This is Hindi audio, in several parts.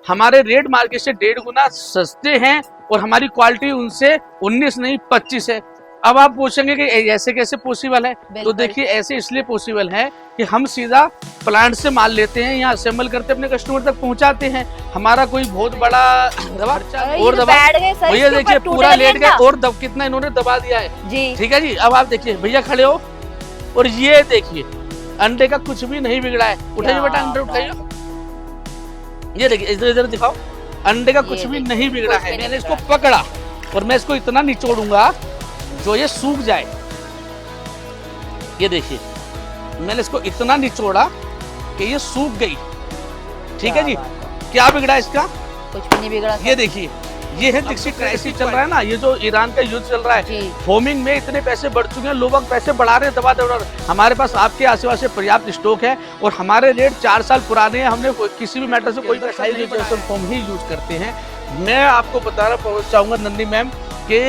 हमारे रेट मार्केट से 1.5 गुना सस्ते हैं और हमारी क्वालिटी उनसे 19 नहीं 25 है। अब आप पूछेंगे कि ऐसे कैसे पॉसिबल है, तो देखिए ऐसे इसलिए पॉसिबल है कि हम सीधा प्लांट से माल लेते हैं, यहाँ असेंबल करते अपने कस्टमर तक पहुंचाते हैं। हमारा कोई बहुत बड़ा दवा और दबा भैया देखिए पूरा लेट गए और कितना इन्होंने दबा दिया है जी। ठीक है जी, अब आप देखिए भैया खड़े हो और ये देखिए अंडे का कुछ भी नहीं बिगड़ा है। उठाइए बेटा अंडे उठाइए, ये देखिए इधर इधर दिखाओ, अंडे का कुछ भी नहीं बिगड़ा है। मैंने इसको पकड़ा और मैं इसको इतना निचोड़ूंगा जो ये सूख जाए। ये देखिए मैंने इसको इतना निचोड़ा कि ये सूख गई। ठीक है जी, क्या बिगड़ा इसका? कुछ भी नहीं बिगड़ा। ये देखिए ये है दीक्षित क्राइसिस चल रहा है ना, ये जो ईरान का युद्ध चल रहा है, फोमिंग में इतने पैसे बढ़ चुके हैं, लोग पैसे बढ़ा रहे हैं दबा दबा। हमारे पास आपके आसपास से पर्याप्त स्टॉक है और हमारे रेट 4 साल पुराने हैं। हमने किसी भी मैटर से कोई फॉर्म ही यूज करते हैं। मैं आपको बताना चाहूंगा नंदी मैम कि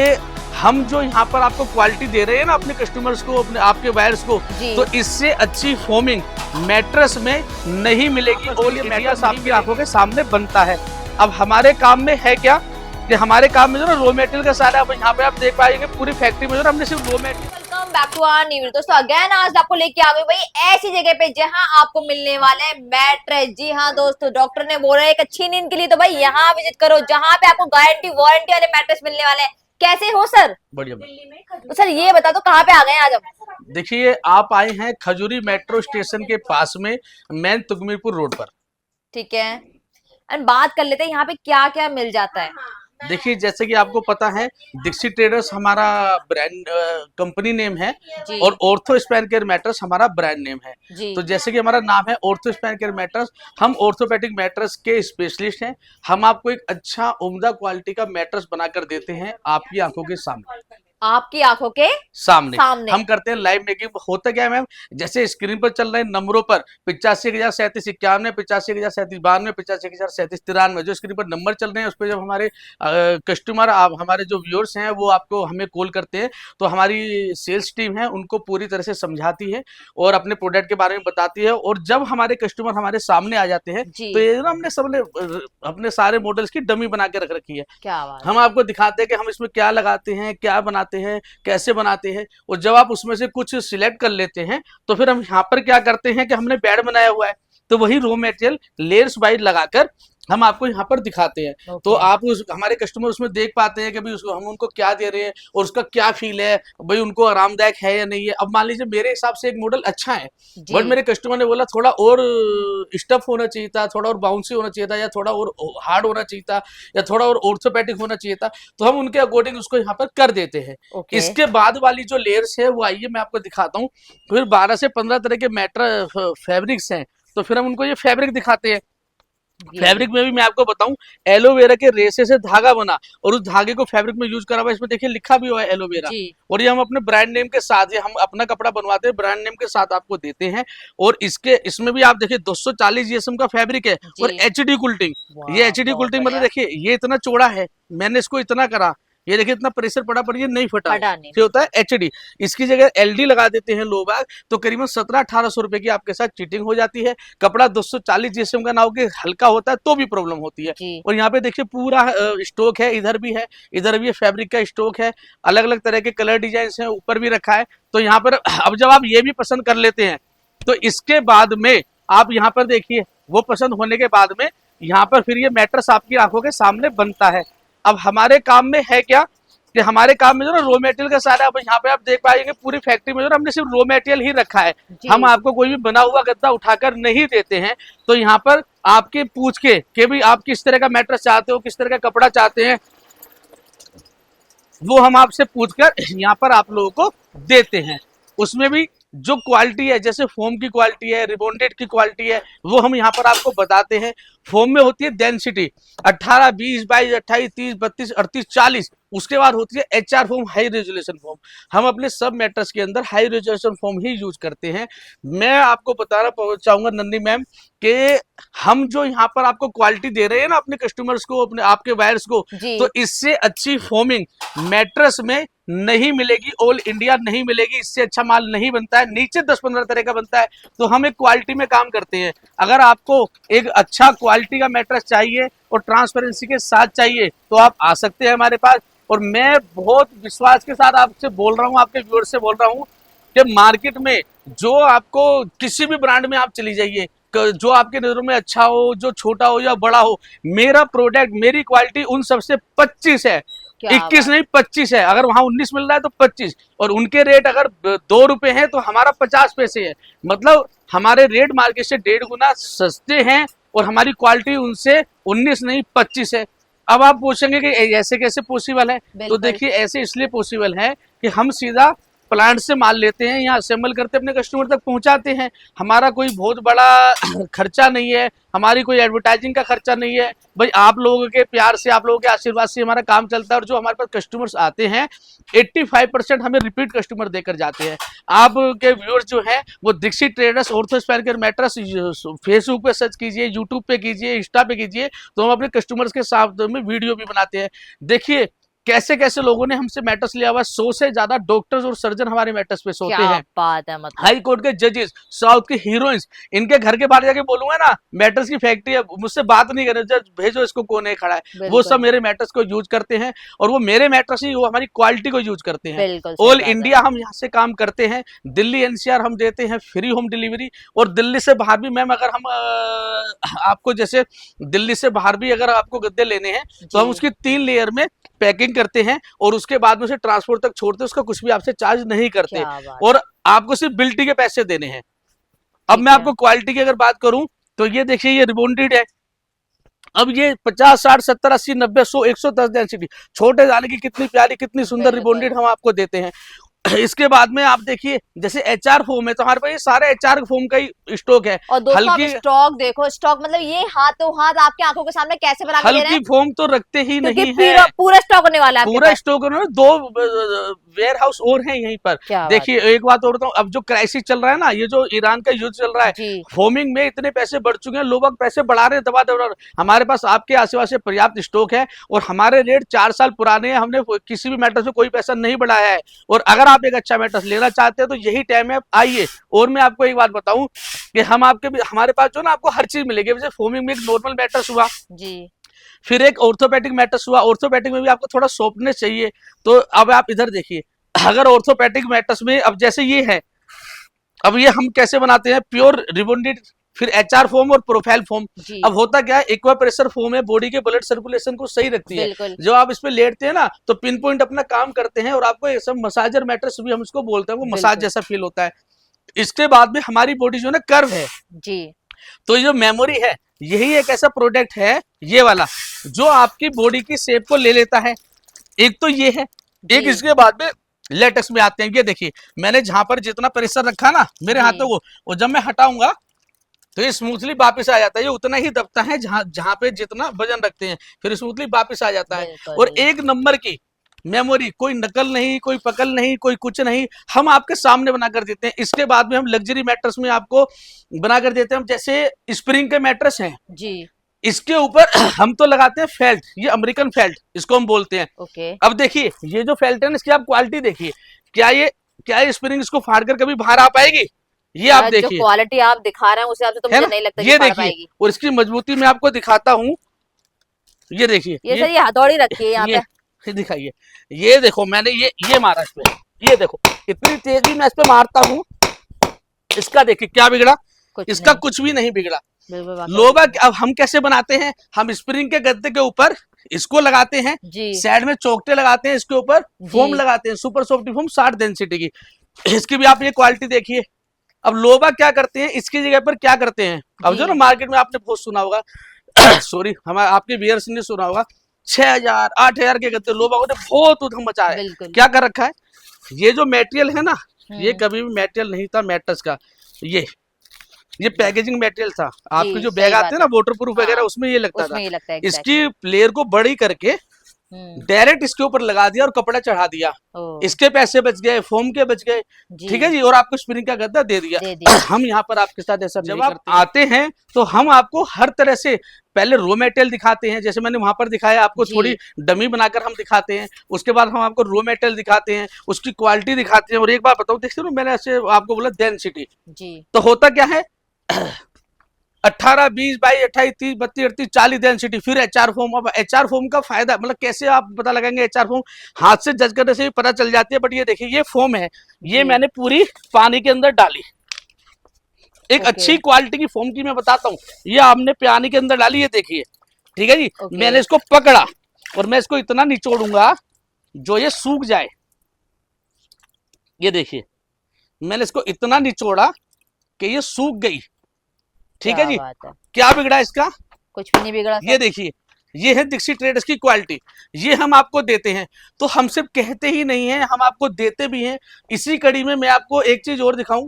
हम जो यहाँ पर आपको क्वालिटी दे रहे हैं ना अपने कस्टमर्स को, अपने आपके बायर्स को, तो इससे अच्छी फोमिंग मैट्रेस में नहीं मिलेगी। और ये मैट्रेस आपकी आंखों के सामने बनता है। अब हमारे काम में है क्या कि हमारे काम में जो ना रॉ मटेरियल का सारा, अब यहाँ पे आप देख पाएंगे पूरी फैक्ट्री में जो हमने सिर्फ raw material. Welcome back to our new video. दोस्तों अगेन आज आपको लेके आ गई भाई ऐसी जगह पे जहां आपको मिलने वाले हैं मैट्रेस। जी हाँ दोस्तों, डॉक्टर ने बोला है एक अच्छी नींद के लिए तो भाई यहाँ विजिट करो, जहाँ पे आपको गारंटी वारंटी वाले मैट्रेस मिलने वाले हैं। कैसे हो सर? बढ़िया। तो सर ये बता दो कहाँ पे आ गए आज हम? देखिए आप आए हैं खजूरी मेट्रो स्टेशन के पास में, मेन तुगमीरपुर रोड पर। ठीक है, एंड बात कर लेते हैं यहाँ पे क्या क्या मिल जाता है। देखिए जैसे कि आपको पता है दीक्षित ट्रेडर्स हमारा ब्रांड कंपनी नेम है और ऑर्थो स्पैन केयर मैट्रेस हमारा ब्रांड नेम है। तो जैसे कि हमारा नाम है ऑर्थो स्पैन केयर मैट्रेस, हम ऑर्थोपेडिक मैट्रेस के स्पेशलिस्ट हैं। हम आपको एक अच्छा उम्दा क्वालिटी का मैट्रेस बनाकर देते हैं आपकी आंखों के सामने। आपकी आंखों के सामने हम करते हैं लाइव मेकिंग। होता क्या है मैम, जैसे स्क्रीन पर चल रहे नंबरों पर 85,3751, 85,3752, 85,3793, जो स्क्रीन पर नंबर चल रहे हैं उस पर जब हमारे कस्टमर हमारे जो व्यूअर्स हैं वो आपको हमें कॉल करते हैं तो हमारी सेल्स टीम है उनको पूरी तरह से समझाती है और अपने प्रोडक्ट के बारे में बताती है। और जब हमारे कस्टमर हमारे सामने आ जाते हैं तो ये ना हमने सबने अपने सारे मॉडल्स की डमी बना के रख रखी है। क्या बात? हम आपको दिखाते हैं कि हम इसमें क्या लगाते हैं, क्या बनाते हैं, कैसे बनाते हैं। और जब आप उसमें से कुछ सिलेक्ट कर लेते हैं तो फिर हम यहाँ पर क्या करते हैं कि हमने बेड बनाया हुआ है तो वही रॉ मटेरियल लेयर्स वाइज लगाकर हम आपको यहाँ पर दिखाते हैं। तो आप हमारे कस्टमर उसमें देख पाते हैं कि भाई उसको हम उनको क्या दे रहे हैं और उसका क्या फील है, भाई उनको आरामदायक है या नहीं है। अब मान लीजिए मेरे हिसाब से एक मॉडल अच्छा है बट मेरे कस्टमर ने बोला थोड़ा और स्टफ होना चाहिए था, थोड़ा और बाउंसी होना चाहिए था, या थोड़ा और हार्ड होना चाहिए था, या थोड़ा और ऑर्थोपेडिक होना चाहिए था, तो हम उनके अकॉर्डिंग उसको यहाँ पर कर देते हैं। इसके बाद वाली जो लेयर्स है वो आइए मैं आपको दिखाता हूँ। फिर 12 से 15 तरह के मैटर फैब्रिक्स हैं तो फिर हम उनको ये फैब्रिक दिखाते हैं। फैब्रिक में भी मैं आपको बताऊं एलोवेरा के रेशे से धागा बना और उस धागे को फैब्रिक में यूज करा हुआ, इसमें देखिए लिखा भी हुआ है एलोवेरा। और ये हम अपने ब्रांड नेम के साथ, ये हम अपना कपड़ा बनवाते हैं ब्रांड नेम के साथ आपको देते हैं। और इसमें भी आप देखिए 240 GSM का फैब्रिक है और HD कुल्टिंग। ये HD कुल्टिंग मतलब देखिए ये इतना चौड़ा है, मैंने इसको इतना करा, ये देखिए इतना प्रेशर पड़ा पर ये नहीं फटा। ये होता है HD। इसकी जगह LD लगा देते हैं लो बैग तो करीबन 1700-1800 रुपए की आपके साथ चीटिंग हो जाती है। कपड़ा 240 GSM का ना हो कि हल्का होता है तो भी प्रॉब्लम होती है। और यहाँ पे देखिए पूरा स्टॉक है, इधर भी है, इधर भी फैब्रिक का स्टॉक है, अलग अलग तरह के कलर डिजाइन है, ऊपर भी रखा है। तो यहाँ पर अब जब आप ये भी पसंद कर लेते हैं तो इसके बाद में आप यहाँ पर देखिए वो पसंद होने के बाद में यहाँ पर फिर ये मैट्रेस आपकी आंखों के सामने बनता है। अब हमारे काम में है क्या कि हमारे काम में जो ना रॉ मटेरियल का सारा, अब यहाँ पे आप देख पाएंगे पूरी फैक्ट्री में जो हमने सिर्फ रॉ मटेरियल ही रखा है। हम आपको कोई भी बना हुआ गद्दा उठाकर नहीं देते हैं। तो यहाँ पर आपके पूछ के भी आप किस तरह का मैट्रेस चाहते हो, किस तरह का कपड़ा चाहते हैं, वो हम आपसे पूछकर यहाँ पर आप लोगों को देते हैं। उसमें भी जो क्वालिटी है, जैसे फोम की क्वालिटी है, रिबॉन्डेड की क्वालिटी है, वो हम यहाँ पर आपको बताते हैं। फोम में होती है डेंसिटी 18, 20, 22, 28, 30, 32, 38, 40। उसके बाद होती है HR foam, high resolution foam. हम अपने सब मैट्रेस के अंदर हाई रेजोल्यूशन फोम ही यूज करते हैं। मैं आपको बताना चाहूंगा नंदी मैम कि हम जो यहाँ पर आपको क्वालिटी दे रहे हैं ना अपने कस्टमर्स को, अपने आपके बायर्स को, तो इससे अच्छी फोमिंग मैट्रेस में नहीं मिलेगी, ऑल इंडिया नहीं मिलेगी। इससे अच्छा माल नहीं बनता है, नीचे 10-15 तरह का बनता है। तो हम एक क्वालिटी में काम करते हैं। अगर आपको एक अच्छा क्वालिटी क्वालिटी का मैट्रेस चाहिए और ट्रांसपेरेंसी के साथ चाहिए तो आप आ सकते हैं हमारे पास। और मैं बहुत विश्वास के साथ आपसे बोल रहा हूँ, आपके व्यूअर्स से बोल रहा हूँ कि मार्केट में जो आपको किसी भी ब्रांड में आप चली जाइए, जो आपके नजरों में अच्छा हो, जो छोटा हो या बड़ा हो, मेरा प्रोडक्ट, मेरी क्वालिटी उन सबसे 25 है। 21 नहीं 25 है। अगर वहां 19 मिल रहा है तो 25, और उनके रेट अगर 2 रुपए हैं तो हमारा 50 पैसे है। मतलब हमारे रेट मार्केट से 1.5 गुना सस्ते हैं और हमारी क्वालिटी उनसे 19 नहीं 25 है। अब आप पूछेंगे कि ऐसे कैसे पॉसिबल है, तो देखिए ऐसे इसलिए पॉसिबल है कि हम सीधा प्लांट से माल लेते हैं, यहाँ असेंबल करते अपने कस्टमर तक पहुंचाते हैं। हमारा कोई बहुत बड़ा खर्चा नहीं है, हमारी कोई एडवर्टाइजिंग का खर्चा नहीं है। भाई आप लोगों के प्यार से, आप लोगों के आशीर्वाद से हमारा काम चलता है। और जो हमारे पास कस्टमर्स आते हैं 85% हमें रिपीट कस्टमर देकर जाते हैं। आपके व्यूअर्स जो हैं वो Dixit traders Orthospare care mattress Facebook पे सर्च कीजिए, यूट्यूब पे कीजिए, इंस्टा पे कीजिए, तो हम अपने कस्टमर्स के साथ में वीडियो भी बनाते हैं। देखिए कैसे कैसे लोगों ने हमसे मैटर्स लिया हुआ। 100 से ज्यादा डॉक्टर्स और सर्जन हमारे मैटर्स पे सोते हैं। बात है, मतलब हाई कोर्ट के जजेस, साउथ के हीरोइंस, इनके घर के बाहर जाके बोलूंगा ना मैटर्स की फैक्ट्री है, मुझसे बात नहीं करे, जज भेजो इसको कोने खड़ा है, वो सब मेरे मैटर्स को यूज करते हैं। और वो मेरे मैटर्स ही वो हमारी क्वालिटी को यूज करते हैं। ऑल इंडिया हम यहाँ से काम करते हैं। दिल्ली एनसीआर हम देते हैं फ्री होम डिलीवरी। और दिल्ली से बाहर भी मैम, अगर हम आपको जैसे दिल्ली से बाहर भी अगर आपको गद्दे लेने हैं तो हम उसकी 3 लेयर में पैकिंग करते हैं और उसके बाद में उसे ट्रांसपोर्ट तक छोड़ते हैं। उसका कुछ भी आपसे चार्ज नहीं करते और आपको सिर्फ बिल्टी के पैसे देने हैं। अब मैं आपको क्वालिटी की अगर बात करूं तो ये देखिए, ये रिबॉन्डेड है। अब ये 50, 60, 70, 80, 90, 100, 110 डेंसिटी, छोटे दाने की कितनी प्यारी, कितनी सुंदर रिबॉन्डेड हम आपको देते हैं। इसके बाद में आप देखिए जैसे एचआर फोम है, तो हमारे पास ये सारे एचआर फोम का ही स्टॉक है। और दोस्तों आप स्टॉक देखो, स्टॉक मतलब ये हाथों हाथ आपके आंखों के सामने कैसे बना के दे रहे हैं। हल्की फोम तो रखते ही नहीं है, पूरा स्टॉक होने वाला है, पूरा स्टॉक होने वाला। 2 वेयर हाउस और हैं यहीं पर। देखिए एक बात और बताऊं, अब जो क्राइसिस चल रहा है ना, ये जो ईरान का युद्ध चल रहा है, फोमिंग में इतने पैसे बढ़ चुके हैं, लोग पैसे बढ़ा रहे हैं दबा दबा। हमारे पास आपके आसपास से पर्याप्त स्टॉक है और हमारे रेट 4 साल पुराने हैं। हमने किसी भी मैटर से कोई पैसा नहीं बढ़ाया है। और अगर आप एक अच्छा मैटर लेना चाहते हैं तो यही टाइम है, आइए। और मैं आपको एक बात बताऊं कि हम हमारे पास जो ना आपको हर चीज मिलेगी। जैसे फोमिंग में एक नॉर्मल मैटर्स हुआ जी, फिर एक ऑर्थोपेडिक मैटर्स हुआ। ऑर्थोपेडिक में भी आपको थोड़ा सॉफ्टनेस चाहिए। तो अब आप इधर देखिए, अगर ऑर्थोपेडिक मैटर्स में अब जैसे ये है, अब ये हम कैसे बनाते हैं, प्योर रिबॉन्डेड, फिर एचआर फोम और प्रोफाइल फोम। अब होता क्या है, एक्वा प्रेशर फोम है, बॉडी के ब्लड सर्कुलेशन को सही रखती है। जो आप इस पे लेटते हैं ना तो पिन पॉइंट अपना काम करते हैं और आपको ये सब मसाजर मैट्रेस भी हम इसको बोलते हैं, वो मसाज जैसा फील होता है। इसके बाद में हमारी बॉडी जो है कर्व है जी, तो जो मेमोरी है यही एक ऐसा प्रोडक्ट है ये वाला जो आपकी बॉडी की शेप को ले लेता है। एक तो ये है, एक इसके बाद में लेटेक्स में आते हैं। ये देखिए मैंने जहां पर जितना प्रेशर रखा ना मेरे हाथों को, वो जब मैं हटाऊंगा तो ये स्मूथली वापस आ जाता है। ये उतना ही दबता है जहां पे जितना वजन रखते हैं, फिर स्मूथली वापस आ जाता है। और 1 नंबर की मेमोरी, कोई नकल नहीं, कोई पकल नहीं, कोई कुछ नहीं, हम आपके सामने बनाकर देते हैं। इसके बाद में हम लग्जरी मैट्रेस में आपको बनाकर देते हैं। जैसे स्प्रिंग के मैट्रेस हैं जी, इसके ऊपर हम तो लगाते हैं फेल्ट, ये अमेरिकन फेल्ट इसको हम बोलते हैं। ओके। अब देखिए ये जो फेल्ट है ना, इसकी आप क्वालिटी देखिए, क्या ये स्प्रिंग इसको फाड़कर कभी बाहर आ पाएगी? ये आप देखिए, जो क्वालिटी आप दिखा रहे हैं उस हिसाब से तो मुझे नहीं लगता ये देखिए। और इसकी मजबूती मैं आपको दिखाता हूँ, ये देखिए, ये सर ये हथौड़ी रखी है यहाँ पे, दिखाइए। ये देखो मैंने ये मारा इस पे, ये देखो इतनी तेजी में इस पे मारता हूँ, इसका देखिए क्या बिगड़ा, इसका कुछ भी नहीं बिगड़ा। लोबा अब हम कैसे बनाते हैं, हम स्प्रिंग के गद्दे के ऊपर इसको लगाते हैं, साइड में चौकटे लगाते हैं, इसके ऊपर फोम लगाते हैं, सुपर सॉफ्ट फोम 60 डेंसिटी की। इसकी भी आप ये क्वालिटी देखिए। अब लोबा क्या करते हैं, इसकी जगह पर क्या करते हैं, अब जो ना मार्केट में आपने बहुत सुना होगा सॉरी हमारे आपके व्यूअर्स ने सुना होगा, 6000 8000 के गद्दे लोबा ने बहुत उधम मचा है। क्या कर रखा है, ये जो मटेरियल है ना, ये कभी भी मटेरियल नहीं था मैट्रेस का, ये पैकेजिंग मटेरियल था। आपके जो बैग आते हैं ना वाटरप्रूफ वगैरह, उसमें ये लगता था। इसकी लेयर को बड़ी करके डायरेक्ट इसके ऊपर लगा दिया और कपड़ा चढ़ा दिया, इसके पैसे बच गए, फोम के बच गए, ठीक है जी। और आपको स्प्रिंग का गद्दा दे दिया। हम यहाँ पर आपके साथ ऐसा जब आप आते हैं तो हम आपको हर तरह से पहले रो मटेरियल दिखाते हैं, जैसे मैंने वहां पर दिखाया आपको, थोड़ी डमी बनाकर हम दिखाते हैं। उसके बाद हम आपको रो मटेरियल दिखाते हैं, उसकी क्वालिटी दिखाते हैं। और एक बार बताऊं, देखते हो मैंने ऐसे आपको बोला डेंसिटी, तो होता क्या है 18, 20, 22, 28, 30, 32, 38, 40 डेंसिटी, फिर HR फॉर्म। अब HR फॉर्म का फायदा मतलब कैसे आप पता लगाएंगे HR फॉर्म? हाथ से जज करने से भी पता चल जाती है, बट ये देखिए ये फॉर्म है, ये जी। मैंने पूरी पानी के अंदर डाली, एक ओके अच्छी क्वालिटी की फॉर्म की मैं बताता हूँ, ये हमने पानी के अंदर डाली, ये देखिए, ठीक है जी। ओके मैंने इसको पकड़ा और मैं इसको इतना निचोड़ूंगा जो ये सूख जाए, ये देखिए मैंने इसको इतना निचोड़ा कि ये सूख गई, ठीक है क्या जी। बात है, क्या बिगड़ा इसका? कुछ भी नहीं बिगड़ा ये सर। देखिए, ये है दीक्षित ट्रेडर्स की क्वालिटी, ये हम आपको देते हैं, तो हम सिर्फ कहते ही नहीं है, हम आपको देते भी हैं। इसी कड़ी में मैं आपको एक चीज और दिखाऊं,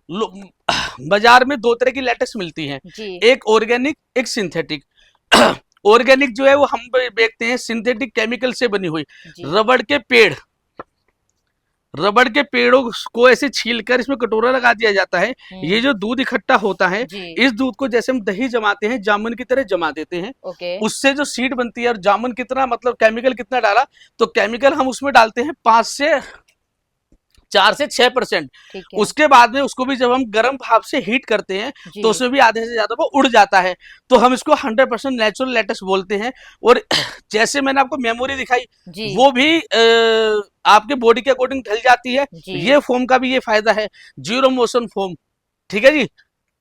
बाजार में दो तरह की लेटेक्स मिलती हैं, जी एक ऑर्गेनिक, एक सिंथेटिक। ऑर्गेनिक जो है वो हम बेचते हैं सिंथेटिक केमिकल से बनी हुई, जी रबड़ के पेड़ों को ऐसे छीलकर इसमें कटोरा लगा दिया जाता है। ये जो दूध इकट्ठा होता है, जी इस दूध को जैसे हम दही जमाते हैं, जामुन की तरह जमा देते हैं, ओके उससे जो सीड बनती है, और जामुन कितना मतलब केमिकल कितना डाला, तो केमिकल हम उसमें डालते हैं 4 से 6%। ठीक है उसके बाद में उसको भी जब हम गर्म भाप से हीट करते हैं जी तो उसमें भी आधे से ज्यादा वो उड़ जाता है, तो हम इसको 100% नेचुरल लेटेक्स बोलते हैं। और जैसे मैंने आपको मेमोरी दिखाई, जी वो भी आपके बॉडी के अकॉर्डिंग ढल जाती है। जी ये फोम का भी ये फायदा है, जीरो मोशन फोम, ठीक है जी।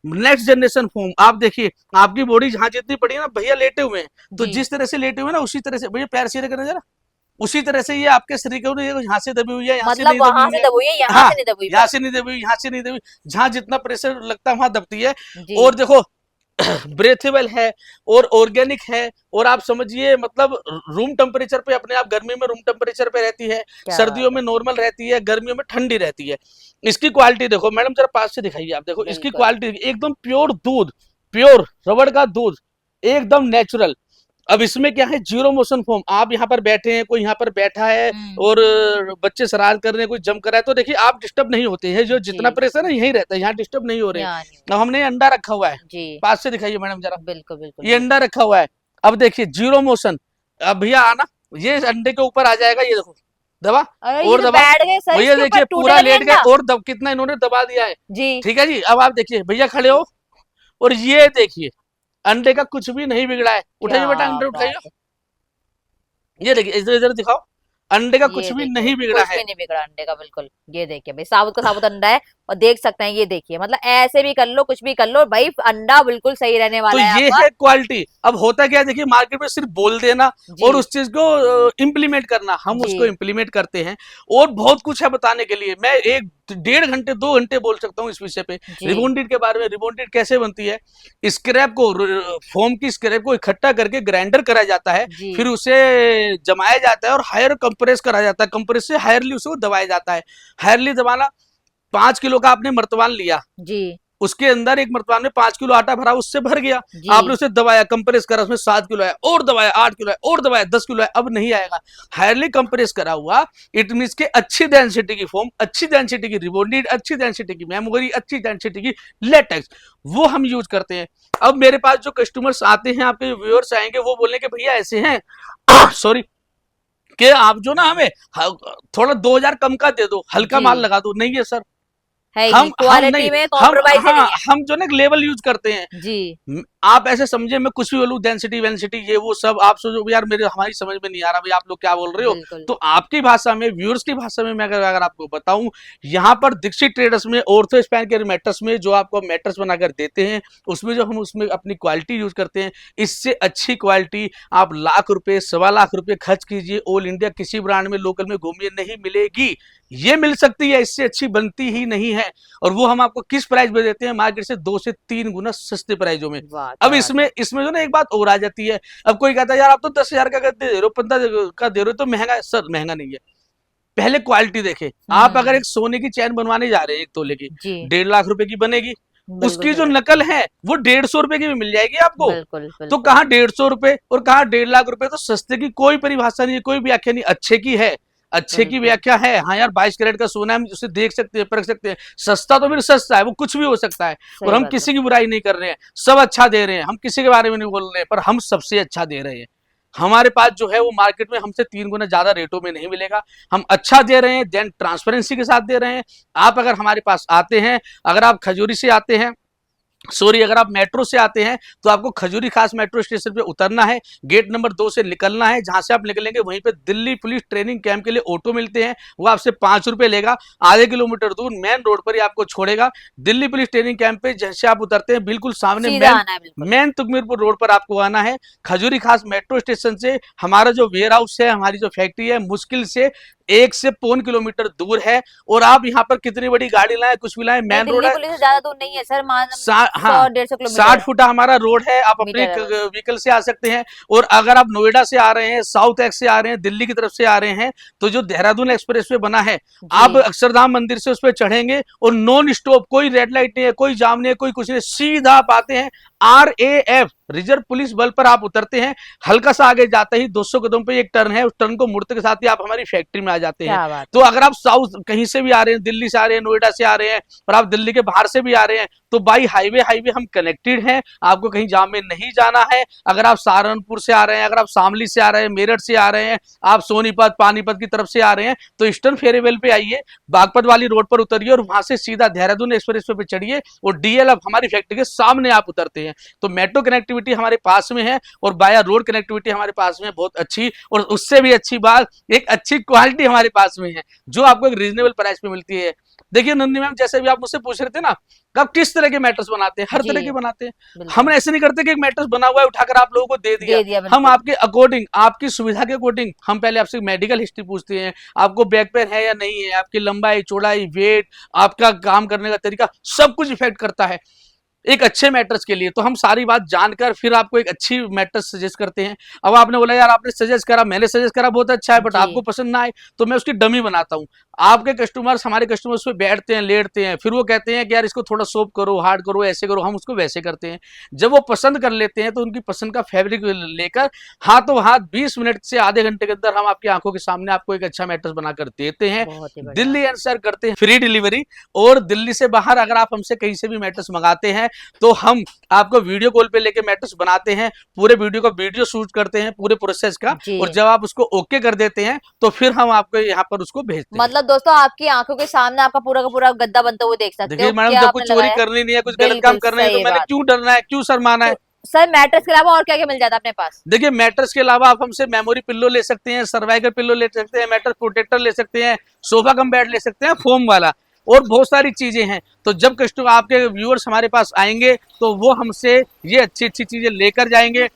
नेक्स्ट जनरेशन फोम, आप देखिए आपकी बॉडी जहां जितनी पड़ी है ना, भैया लेटे हुए हैं, तो जी जिस तरह से लेटे हुए हैं ना, उसी तरह से, भैया पैर सीधे करना जरा, उसी तरह से ये आपके शरीर के यहाँ से दबी हुई है, यहाँ से मतलब नहीं दबी वहां हुई से है। दबोई है, यहाँ हाँ, से नहीं दबोई यहाँ बस। से नहीं दबी हुई, यहाँ से नहीं दबी, जहां जितना प्रेशर लगता है वहां दबती है। जी और देखो ब्रेथेबल है और ऑर्गेनिक है, और आप समझिए मतलब रूम टेम्परेचर पे, अपने आप गर्मी में रूम टेम्परेचर पे रहती है, क्या सर्दियों बात में है, नॉर्मल रहती है, गर्मियों में ठंडी रहती है। इसकी क्वालिटी देखो मैडम, जरा पास से दिखाइए, आप देखो इसकी बिल्कुल क्वालिटी एकदम प्योर दूध, प्योर रबड़ का दूध, एकदम नेचुरल। अब इसमें क्या है, जीरो मोशन फॉर्म। आप यहाँ पर बैठे हैं, कोई यहाँ पर बैठा है और बच्चे शरारत कर रहे हैं, कोई जंप कर रहा है, तो देखिए आप डिस्टर्ब नहीं होते हैं, जो जितना जी प्रेशर है यही रहता है, यहाँ डिस्टर्ब नहीं हो रहे हैं। यहाँ नहीं अब हमने अंडा रखा हुआ है, जी पास से दिखाइए मैडम जरा, बिल्कुल बिल्कुल ये अंडा रखा हुआ है, अब देखिए जीरो मोशन। अब भैया आना, ये अंडे के ऊपर आ जाएगा, ये देखो दबा, अरे ये और तो दबा, बैठ गए सर, भैया इसके ऊपर देखिए पूरा टूटेगा नहीं लेट गए, अंडा। और दब कितना इन्होंने दबा दिया है, जी ठीक है जी। अब आप देखिए भैया खड़े हो, और ये देखिए अंडे का कुछ भी नहीं बिगड़ा है, क्या उठाइए बेटा अंडे बात उठाइए, है, ये देखिए इधर इधर दिखाओ, अंडे का कुछ ये भी देखिए नहीं बिगड़ा कुछ है। भी नहीं बिगड़ा अंडे का, बिल्कुल। ये देखिए भाई साबुत का साबुत अंडा है, और देख सकते हैं, ये देखिए मतलब ऐसे भी कर लो, कुछ भी कर लो भाई, अंडा बिल्कुल सही रहने तो वाला है ये आपका। है क्वालिटी। अब होता क्या है, देखिए मार्केट में सिर्फ बोल देना जी और उस चीज को इम्प्लीमेंट करना, हम जी उसको इम्प्लीमेंट करते हैं। और बहुत कुछ है बताने के लिए, मैं 1-1.5 घंटे 2 घंटे बोल सकता हूँ इस विषय पे, जी रिबॉन्डिट के बारे में, रिबॉन्डिट कैसे बनती है। स्क्रैप को, फोम की स्क्रैप को इकट्ठा करके ग्राइंडर करा जाता है, जी फिर उसे जमाया जाता है और हायर कंप्रेस करा जाता है, कंप्रेस से हायरली उसको दबाया जाता है। हायरली दबाना, 5 किलो का आपने मर्तबान लिया, जी उसके अंदर एक मर्तबान में 5 किलो आटा भरा, उससे भर गया, जी आपने उसे दबाया, कंप्रेस करा, उसमें 7 किलो है, और दबाया 8 किलो है, और दबाया 10 किलो है, अब नहीं आएगा। हायरली कंप्रेस करा हुआ, इट मीन के अच्छी डेंसिटी की फोम, अच्छी डेंसिटी की रिबॉन्डिड, अच्छी डेंसिटी की मेमोरी, अच्छी डेंसिटी की लेटेक्स, वो हम यूज करते हैं। अब मेरे पास जो कस्टमर्स आते हैं, आपके व्यूअर्स आएंगे, वो बोलेंगे भैया ऐसे हैं सॉरी, कि आप जो ना हमें थोड़ा 2,000 कम का दे दो, हल्का जी माल लगा दो। नहीं है सर, है ही हम नहीं, क्वालिटी नहीं, में हम कॉम्प्रोमाइज हाँ, नहीं है। हम जो ना लेवल यूज करते हैं। जी आप ऐसे समझे, मैं कुछ भी बोलूं, डेंसिटी वेंसिटी ये वो सब, आप सोचो यार मेरे हमारी समझ में नहीं आ रहा, भाई आप लोग क्या बोल रहे हो। बिल्कुल तो आपकी भाषा में, व्यूअर्स की भाषा में मैं अगर आपको बताऊं, यहाँ पर दीक्षित ट्रेडर्स में ऑर्थो स्पैन के मैट्रेस में जो आपको मैट्रेस बनाकर देते हैं, उसमें जो हम उसमें अपनी क्वालिटी यूज करते हैं, इससे अच्छी क्वालिटी आप लाख रुपए, 1.25 लाख खर्च कीजिए, ऑल इंडिया किसी ब्रांड में लोकल में घूमिए, नहीं मिलेगी। ये मिल सकती है, इससे अच्छी बनती ही नहीं है। और वो हम आपको किस प्राइस में देते हैं, मार्केट से 2 से 3 गुना सस्ते प्राइसों में। वाह अब क्या बात इसमें है। इसमें जो ना एक बात और आ जाती है, अब कोई कहता है यार आप तो 10,000 का दे रहे हो, 15 का दे रहे हो, तो महंगा है। सर महंगा नहीं है, पहले क्वालिटी देखे। आप अगर एक सोने की चैन बनवाने जा रहे हैं 1 तोले की, जी 1.5 लाख रुपए की बनेगी, बिल्कुल उसकी जो सही, नकल है वो 150 रुपए की भी मिल जाएगी आपको। बिल्कुल तो बिल्कुल कहाँ 150 रुपए और कहाँ 1.5 लाख रुपए, तो सस्ते की कोई परिभाषा नहीं है, कोई व्याख्या नहीं, अच्छे की है, अच्छे की बिल्कुल व्याख्या है। हाँ यार 22 कैरेट का सोना है, हम उसे देख सकते हैं, परख सकते हैं, सस्ता तो फिर सस्ता है, वो कुछ भी हो सकता है। और सही हम बात है। किसी की बुराई नहीं कर रहे हैं, सब अच्छा दे रहे हैं, हम किसी के बारे में नहीं बोल रहे हैं, पर हम सबसे अच्छा दे रहे हैं। हमारे पास जो है वो मार्केट में हमसे 3 गुना ज्यादा रेटों में नहीं मिलेगा। हम अच्छा दे रहे हैं, देन ट्रांसपेरेंसी के साथ दे रहे हैं। आप अगर हमारे पास आते हैं, अगर आप खजूरी से आते हैं सॉरी, अगर आप मेट्रो से आते हैं तो आपको खजूरी खास मेट्रो स्टेशन पे उतरना है, गेट नंबर 2 से निकलना है। जहां से आप निकलेंगे वहीं पे दिल्ली पुलिस ट्रेनिंग कैंप के लिए ऑटो मिलते हैं, वो आपसे 5 रुपए लेगा। आधे किलोमीटर दूर मेन रोड पर ही आपको छोड़ेगा। दिल्ली पुलिस ट्रेनिंग कैंप पे जैसे आप उतरते हैं बिल्कुल सामने सीधा आना है, बिल्कुल मेन तुगमीरपुर रोड पर आपको आना है। खजूरी खास मेट्रो स्टेशन से हमारा जो वेयर हाउस है, हमारी जो फैक्ट्री है, मुश्किल से 1 से पौन किलोमीटर दूर है। और आप यहाँ पर कितनी बड़ी गाड़ी लाएं, कुछ भी लाएं, नहीं, मेन रोड दिल्ली है। पुलिस से ज्यादा दूर नहीं है सर, मान 100-150 किलोमीटर 60 फुटा हमारा रोड है, आप अपने मीटर है बस। व्हीकल से आ सकते हैं। और अगर आप नोएडा से आ रहे हैं, साउथ एक्स से आ रहे हैं, दिल्ली की तरफ से आ रहे हैं, तो जो देहरादून एक्सप्रेस वे बना है, आप जी अक्षरधाम मंदिर से उस पर चढ़ेंगे और नॉन स्टॉप, कोई रेड लाइट नहीं है, कोई जाम नहीं है, कोई कुछ नहीं, सीधा आप आते हैं RAF रिजर्व पुलिस बल पर आप उतरते हैं। हल्का सा आगे जाते ही 200 कदम पे एक टर्न है, उस टर्न को मुड़ते के साथ ही आप हमारी फैक्ट्री में आ जाते हैं। क्या बात तो अगर आप साउथ कहीं से भी आ रहे हैं, दिल्ली से आ रहे हैं, नोएडा से आ रहे हैं, और आप दिल्ली के बाहर से भी आ रहे हैं, तो बाई हाईवे हम कनेक्टेड हैं, आपको कहीं जाम में नहीं जाना है। अगर आप सहारनपुर से आ रहे हैं, अगर आप शामली से आ रहे हैं, मेरठ से आ रहे हैं, आप सोनीपत पानीपत की तरफ से आ रहे हैं, तो ईस्टर्न फेरीवेल पे आइए, बागपत वाली रोड पर उतरिए और वहां से सीधा देहरादून एक्सप्रेस वे पे चढ़िए और DLF हमारी फैक्ट्री के सामने आप उतरते हैं। तो मेट्रो कनेक्टिविटी हमारे पास में है और बाया रोड कनेक्टिविटी हमारे पास में बहुत अच्छी, और उससे भी अच्छी बात, एक अच्छी क्वालिटी हमारे पास में है जो आपको एक रीजनेबल प्राइस पे मिलती है। देखिए नंदी मैम, जैसे भी आप मुझसे पूछ रहे थे ना, आप किस तरह के मैटर्स बनाते हैं, हर जी तरह के बनाते हैं। बिल्कुल हम ऐसे नहीं करते कि एक मैटर्स बना हुआ है उठाकर आप लोगों को दे दिया। दे दिया हम बिल्कुल। आपके अकॉर्डिंग, आपकी सुविधा के अकॉर्डिंग, हम पहले आपसे मेडिकल हिस्ट्री पूछते हैं, आपको बैक पेन है या नहीं है, आपकी लंबाई चौड़ाई वेट, आपका काम करने का तरीका, सब कुछ इफेक्ट करता है एक अच्छे मैटर्स के लिए। तो हम सारी बात जानकर फिर आपको एक अच्छी मैटर्स सजेस्ट करते हैं। अब आपने बोला यार आपने सजेस्ट करा, मैंने सजेस्ट करा, बहुत अच्छा है, बट जी आपको पसंद ना आए तो मैं उसकी डमी बनाता हूँ। आपके कस्टमर्स, हमारे कस्टमर्स पे बैठते हैं, लेटते हैं, फिर वो कहते हैं कि यार इसको थोड़ा सॉफ्ट करो, हार्ड करो, ऐसे करो, हम उसको वैसे करते हैं। जब वो पसंद कर लेते हैं तो उनकी पसंद का फैब्रिक लेकर हाथों हाथ 20 मिनट से आधे घंटे के अंदर हम आपकी आंखों के सामने आपको एक अच्छा मैटर्स बनाकर देते हैं। बहुत ही बढ़िया। दिल्ली एनसीआर करते हैं फ्री डिलीवरी, और दिल्ली से बाहर अगर आप हमसे कहीं से भी मैटर्स मंगाते हैं तो हम आपको वीडियो कॉल पे लेके मैटर्स बनाते हैं, पूरे वीडियो का वीडियो शूट करते हैं पूरे प्रोसेस का, जी और जब आप उसको ओके कर देते हैं तो फिर हम आपको यहाँ पर उसको भेजते हैं। मतलब दोस्तों आपकी आंखों के सामने आपका पूरा का पूरा गद्दा बनता हुआ देख सकते देखिए हो, मैडम, क्या जब आपने कुछ चोरी लगाया। करनी नहीं है, कुछ गलत बिल्कुल काम करना है, तो सही मैंने बात। क्यों डरना है, क्यों शर्माना है। तो सर मैट्रेस के अलावा और क्या क्या मिल जाता है अपने पास? देखिए मैटर्स के अलावा आप हमसे मेमोरी पिल्लो ले सकते हैं, सर्वाइकल पिल्लो ले सकते हैं, मैटर प्रोटेक्टर ले सकते हैं, सोफा कम बेड ले सकते हैं फोम वाला, और बहुत सारी चीजें हैं। तो जब कस्टमर आपके व्यूअर्स हमारे पास आएंगे तो वो हमसे ये अच्छी अच्छी चीजें लेकर जाएंगे।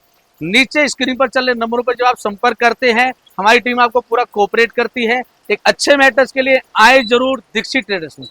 नीचे स्क्रीन पर चल रहे नंबरों पर जब आप संपर्क करते हैं, हमारी टीम आपको पूरा कोऑपरेट करती है। एक अच्छे मैटर्स के लिए आए जरूर दीक्षित ट्रेडर्स में।